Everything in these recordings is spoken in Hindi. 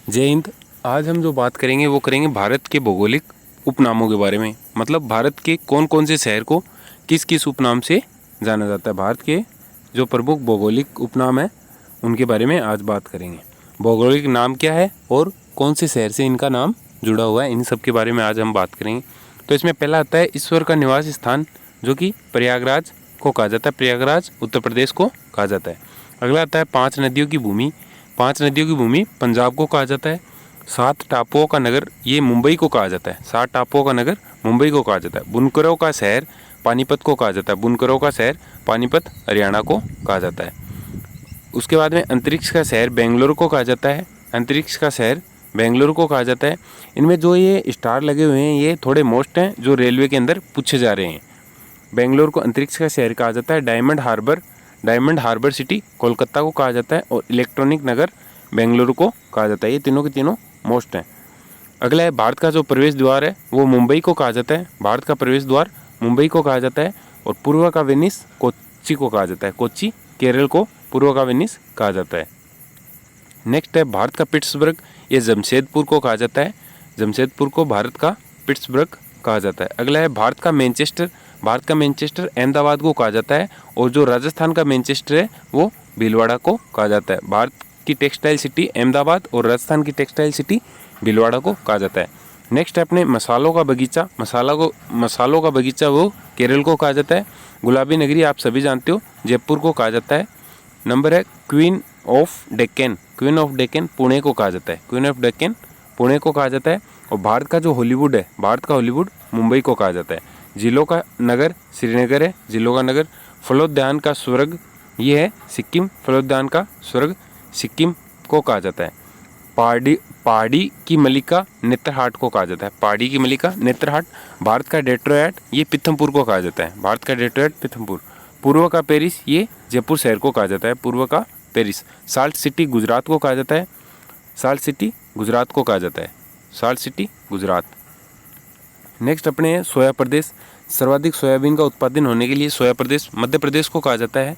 जय हिंद। आज हम जो बात करेंगे वो करेंगे भारत के भौगोलिक उपनामों के बारे में। मतलब भारत के कौन कौन से शहर को किस किस उपनाम से जाना जाता है। भारत के जो प्रमुख भौगोलिक उपनाम है उनके बारे में आज बात करेंगे। भौगोलिक नाम क्या है और कौन से शहर से इनका नाम जुड़ा हुआ है, इन सब के बारे में आज हम बात करेंगे। तो इसमें पहला आता है ईश्वर का निवास स्थान, जो कि प्रयागराज को कहा जाता है। प्रयागराज उत्तर प्रदेश को कहा जाता है। अगला आता है पांच नदियों की भूमि। पांच नदियों की भूमि पंजाब को कहा जाता है। सात टापुओं का नगर, ये मुंबई को कहा जाता है। सात टापुओं का नगर मुंबई को कहा जाता है। बुनकरों का शहर पानीपत को कहा जाता है। बुनकरों का शहर पानीपत हरियाणा को कहा जाता है। उसके बाद में अंतरिक्ष का शहर बेंगलुरु को कहा जाता है। अंतरिक्ष का शहर बेंगलुरु को कहा जाता है। इनमें जो ये स्टार लगे हुए हैं ये थोड़े मोस्ट हैं जो रेलवे के अंदर पूछे जा रहे हैं। बेंगलुरु को अंतरिक्ष का शहर कहा जाता है। डायमंड हार्बर सिटी कोलकाता को कहा जाता है। और इलेक्ट्रॉनिक नगर बेंगलुरु को कहा जाता है। ये तीनों के तीनों मोस्ट हैं। अगला है भारत का जो प्रवेश द्वार है वो मुंबई को कहा जाता है। भारत का प्रवेश द्वार मुंबई को कहा जाता है। और पूर्व का वेनिस कोच्चि को कहा जाता है। कोच्चि केरल को पूर्व का वेनिस कहा जाता है। नेक्स्ट है भारत का पिट्सबर्ग, ये जमशेदपुर को कहा जाता है। जमशेदपुर को भारत का पिट्सबर्ग कहा जाता है। अगला है भारत का मैनचेस्टर। भारत का मैनचेस्टर अहमदाबाद को कहा जाता है। और जो राजस्थान का मैनचेस्टर है वो भीलवाड़ा को कहा जाता है। भारत की टेक्सटाइल सिटी अहमदाबाद और राजस्थान की टेक्सटाइल सिटी भीलवाड़ा को कहा जाता है। नेक्स्ट है अपने मसालों का बगीचा। मसालों का बगीचा वो केरल को कहा जाता है। गुलाबी नगरी आप सभी जानते हो, जयपुर को कहा जाता है। नंबर है queen of Deccan. Queen of Deccan Pune को कहा जाता है। क्वीन ऑफ डेक्कन पुणे को कहा जाता है। और भारत का जो हॉलीवुड है, भारत का हॉलीवुड मुंबई को कहा जाता है। जिलों का नगर श्रीनगर है। जिलों का नगर फलोद्यान का स्वर्ग ये है सिक्किम। फलोद्यान का स्वर्ग सिक्किम को कहा जाता है। पहाड़ी की मलिका नेत्रहाट को कहा जाता है। पहाड़ी की मलिका नेत्रहाट। भारत का डेट्रॉयट ये पिथमपुर को कहा जाता है। भारत का डेट्रॉयट पिथमपुर। पूर्व का पेरिस ये जयपुर शहर को कहा जाता है। पूर्व का पेरिस। साल्ट सिटी गुजरात को कहा जाता है। साल्ट सिटी गुजरात को कहा जाता है। Salt city Gujarat. नेक्स्ट अपने हैं सोया प्रदेश। सर्वाधिक सोयाबीन का उत्पादन होने के लिए सोया प्रदेश मध्य प्रदेश को कहा जाता है।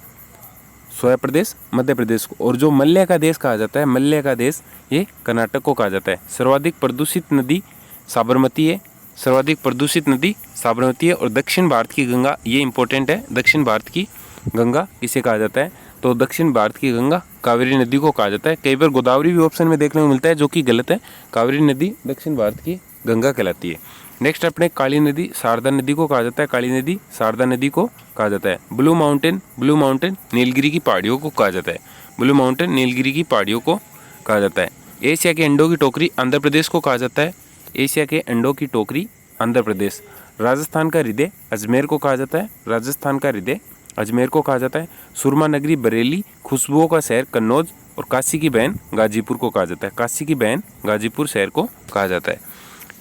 सोया प्रदेश मध्य प्रदेश को। और जो मल्य का देश कहा जाता है, मल्य का देश ये कर्नाटक को कहा जाता है। सर्वाधिक प्रदूषित नदी साबरमती है। सर्वाधिक प्रदूषित नदी साबरमती है। और दक्षिण भारत की गंगा, ये इंपॉर्टेंट है, दक्षिण भारत की गंगा किसे कहा जाता है, तो दक्षिण भारत की गंगा कावेरी नदी को कहा जाता है। कई बार गोदावरी भी ऑप्शन में देखने को मिलता है जो कि गलत है। कावेरी नदी दक्षिण भारत की गंगा कहलाती है। नेक्स्ट अपने काली नदी शारदा नदी को कहा जाता है। काली नदी शारदा नदी को कहा जाता है। ब्लू माउंटेन नीलगिरी की पहाड़ियों को कहा जाता है। ब्लू माउंटेन नीलगिरी की पहाड़ियों को कहा जाता है। एशिया के अंडों की टोकरी आंध्र प्रदेश को कहा जाता है। एशिया के अंडों की टोकरी आंध्र प्रदेश। राजस्थान का हृदय अजमेर को कहा जाता है। राजस्थान का हृदय अजमेर को कहा जाता है। सुरमा नगरी बरेली, खुशबुओं का शहर कन्नौज और काशी की बहन गाजीपुर को कहा जाता है। काशी की बहन गाजीपुर शहर को कहा जाता है।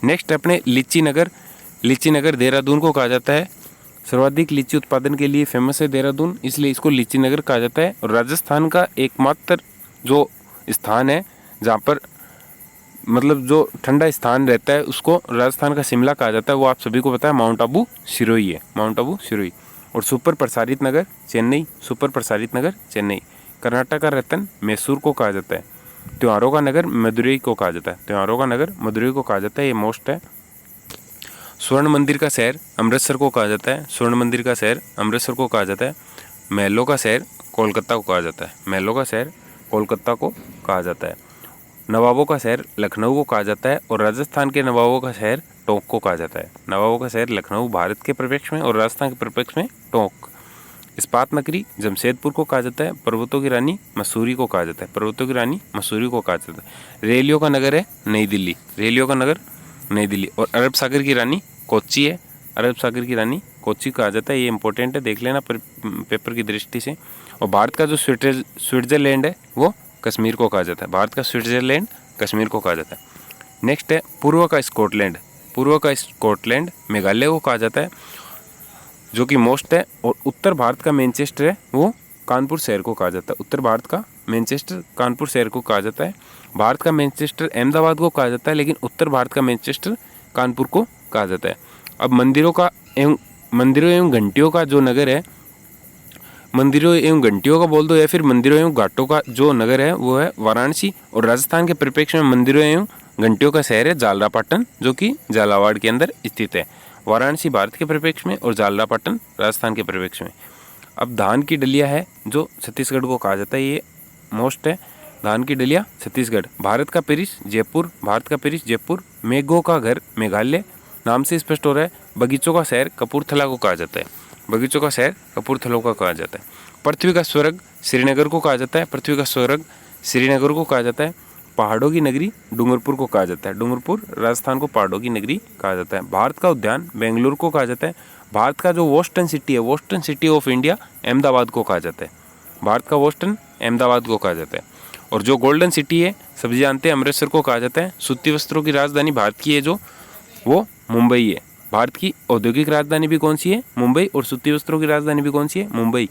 नेक्स्ट अपने लीची नगर देहरादून को कहा जाता है। सर्वाधिक लीची उत्पादन के लिए फेमस है देहरादून, इसलिए इसको लीची नगर कहा जाता है। और राजस्थान का एकमात्र जो स्थान है जहाँ पर मतलब जो ठंडा स्थान रहता है उसको राजस्थान का शिमला कहा जाता है, वो आप सभी को पता है, माउंट आबू सिरोही है। माउंट आबू सिरोही। और सुपर प्रसारित नगर चेन्नई। सुपर प्रसारित नगर चेन्नई। कर्नाटक का रतन मैसूर को कहा जाता है। त्योहारों का नगर मदुरई को कहा जाता है। त्योहारों का नगर मदुरई को कहा जाता है, ये मोस्ट है। स्वर्ण मंदिर का शहर अमृतसर को कहा जाता है। स्वर्ण मंदिर का शहर अमृतसर को कहा जाता है। महलों का शहर कोलकाता को कहा जाता है। महलों का शहर कोलकाता को कहा जाता है। नवाबों का शहर लखनऊ को कहा जाता है। और राजस्थान के नवाबों का शहर टोंक को कहा जाता है। नवाबों का शहर लखनऊ भारत के परिप्रेक्ष्य में और राजस्थान के परिप्रेक्ष्य में टोंक। इस्पात नगरी जमशेदपुर को कहा जाता है। पर्वतों की रानी मसूरी को कहा जाता है। पर्वतों की रानी मसूरी को कहा जाता है। रेलियों का नगर है नई दिल्ली। रेलियों का नगर नई दिल्ली। और अरब सागर की रानी कोच्चि है। अरब सागर की रानी कोच्चि कहा जाता है, ये इंपॉर्टेंट है, देख लेना पेपर की दृष्टि से। और भारत का जो स्विट्जरलैंड है वो कश्मीर को कहा जाता है। भारत का स्विट्जरलैंड कश्मीर को कहा जाता है। नेक्स्ट है पूर्व का स्कॉटलैंड। पूर्व का स्कॉटलैंड मेघालय को कहा जाता है, जो कि मोस्ट है। और उत्तर भारत का मैनचेस्टर है वो कानपुर शहर को कहा जाता है। उत्तर भारत का मैनचेस्टर कानपुर शहर को कहा जाता है। भारत का मैनचेस्टर अहमदाबाद को कहा जाता है, लेकिन उत्तर भारत का मैनचेस्टर कानपुर को कहा जाता है। अब मंदिरों एवं घंटियों का जो नगर है, मंदिरों एवं घंटियों का बोल दो या फिर मंदिरों एवं घाटों का जो नगर है वो है वाराणसी। और राजस्थान के परिप्रेक्ष्य में मंदिरों एवं घंटियों का शहर है झालरापाटन, जो कि झालावाड़ के अंदर स्थित है। वाराणसी भारत के परिप्रेक्ष्य में और झालरापाटन राजस्थान के परिप्रेक्ष्य में। अब धान की डलिया है जो छत्तीसगढ़ को कहा जाता है, ये मोस्ट है। धान की डलिया छत्तीसगढ़। भारत का पेरिस जयपुर, भारत का पेरिस जयपुर। मेघों का घर मेघालय, नाम से स्पष्ट हो रहा है। बगीचों का शहर कपूरथला को कहा जाता है, बगीचों का शहर कपूरथला को कहा जाता है। पृथ्वी का स्वर्ग श्रीनगर को कहा जाता है, पृथ्वी का स्वर्ग श्रीनगर को कहा जाता है। पहाड़ों की नगरी डूंगरपुर को कहा जाता है, डूंगरपुर राजस्थान को पहाड़ों की नगरी कहा जाता है। भारत का उद्यान बेंगलुरु को कहा जाता है। भारत का जो वोस्टन सिटी है, वोस्टन सिटी ऑफ इंडिया अहमदाबाद को कहा जाता है, भारत का वोस्टन अहमदाबाद को कहा जाता है। और जो गोल्डन सिटी है सभी जानते हैं अमृतसर को कहा जाता है। सूती वस्त्रों की राजधानी भारत की है जो वो मुंबई है। भारत की औद्योगिक राजधानी भी कौन सी है? मुंबई। और सूती वस्त्रों की राजधानी भी कौन सी है? मुंबई।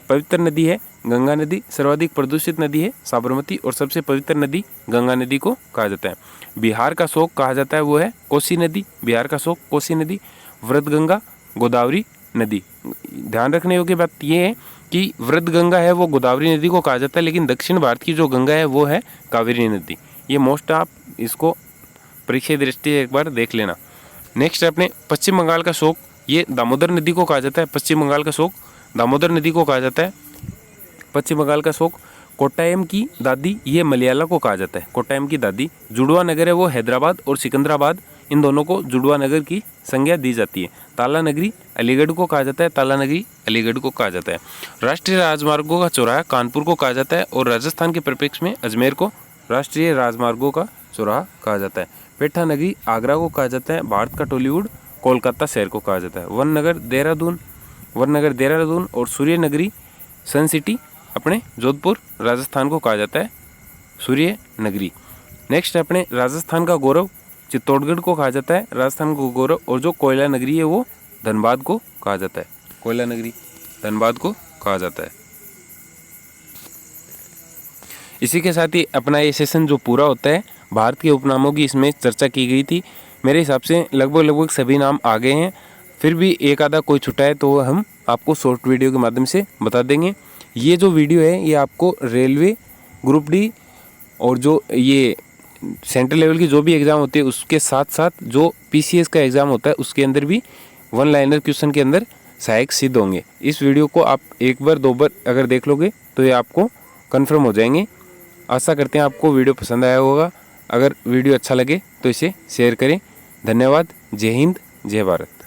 पवित्र नदी है गंगा नदी। सर्वाधिक प्रदूषित नदी है साबरमती और सबसे पवित्र नदी गंगा नदी को कहा जाता है। बिहार का शोक कहा जाता है वो है कोसी नदी, बिहार का शोक कोसी नदी। वृद्धगंगा गोदावरी नदी। ध्यान रखने योग्य बात यह है कि वृद्धगंगा है वो गोदावरी नदी को कहा जाता है, लेकिन दक्षिण भारत की जो गंगा है वो है कावेरी नदी। ये मोस्ट आप इसको परीक्षा दृष्टि एक बार देख लेना। नेक्स्ट है अपने पश्चिम बंगाल का शोक, ये दामोदर नदी को कहा जाता है। पश्चिम बंगाल का शोक दामोदर नदी को कहा जाता है। पश्चिम बंगाल का शोक कोट्टायम की दादी, ये मलयाला को कहा जाता है, कोट्टायम की दादी। जुड़वा नगर है वो हैदराबाद और सिकंदराबाद, इन दोनों को जुड़वा नगर की संज्ञा दी जाती है। ताला नगरी अलीगढ़ को कहा जाता है, ताला नगरी अलीगढ़ को कहा जाता है। राष्ट्रीय राजमार्गों का चौराहा कानपुर को कहा जाता है और राजस्थान के परिप्रेक्ष्य में अजमेर को राष्ट्रीय राजमार्गों का चौराहा कहा जाता है। पेठा नगरी आगरा को कहा जाता है। भारत का टॉलीवुड कोलकाता शहर को कहा जाता है। वननगर देहरादून और सूर्य नगरी सन सिटी अपने जोधपुर राजस्थान को कहा जाता है सूर्य नगरी। नेक्स्ट है अपने राजस्थान का गौरव चित्तौड़गढ़ को कहा जाता है राजस्थान को गौरव। और जो कोयला नगरी है वो धनबाद को कहा जाता है, कोयला नगरी धनबाद को कहा जाता है। इसी के साथ ही अपना ये सेशन जो पूरा होता है, भारत के उपनामों की इसमें चर्चा की गई थी। मेरे हिसाब से लगभग सभी नाम आ गए हैं, फिर भी एक आधा कोई छुटा है तो हम आपको शॉर्ट वीडियो के माध्यम से बता देंगे। ये जो वीडियो है ये आपको रेलवे ग्रुप डी और जो ये सेंट्रल लेवल की जो भी एग्ज़ाम होती है उसके साथ साथ जो PCS का एग्ज़ाम होता है उसके अंदर भी वन लाइनर क्वेश्चन के अंदर सहायक सिद्ध होंगे। इस वीडियो को आप एक बार दो बार अगर देख लोगे तो ये आपको कन्फर्म हो जाएंगे। आशा करते हैं आपको वीडियो पसंद आया होगा। अगर वीडियो अच्छा लगे तो इसे शेयर करें। धन्यवाद। जय हिंद, जय भारत।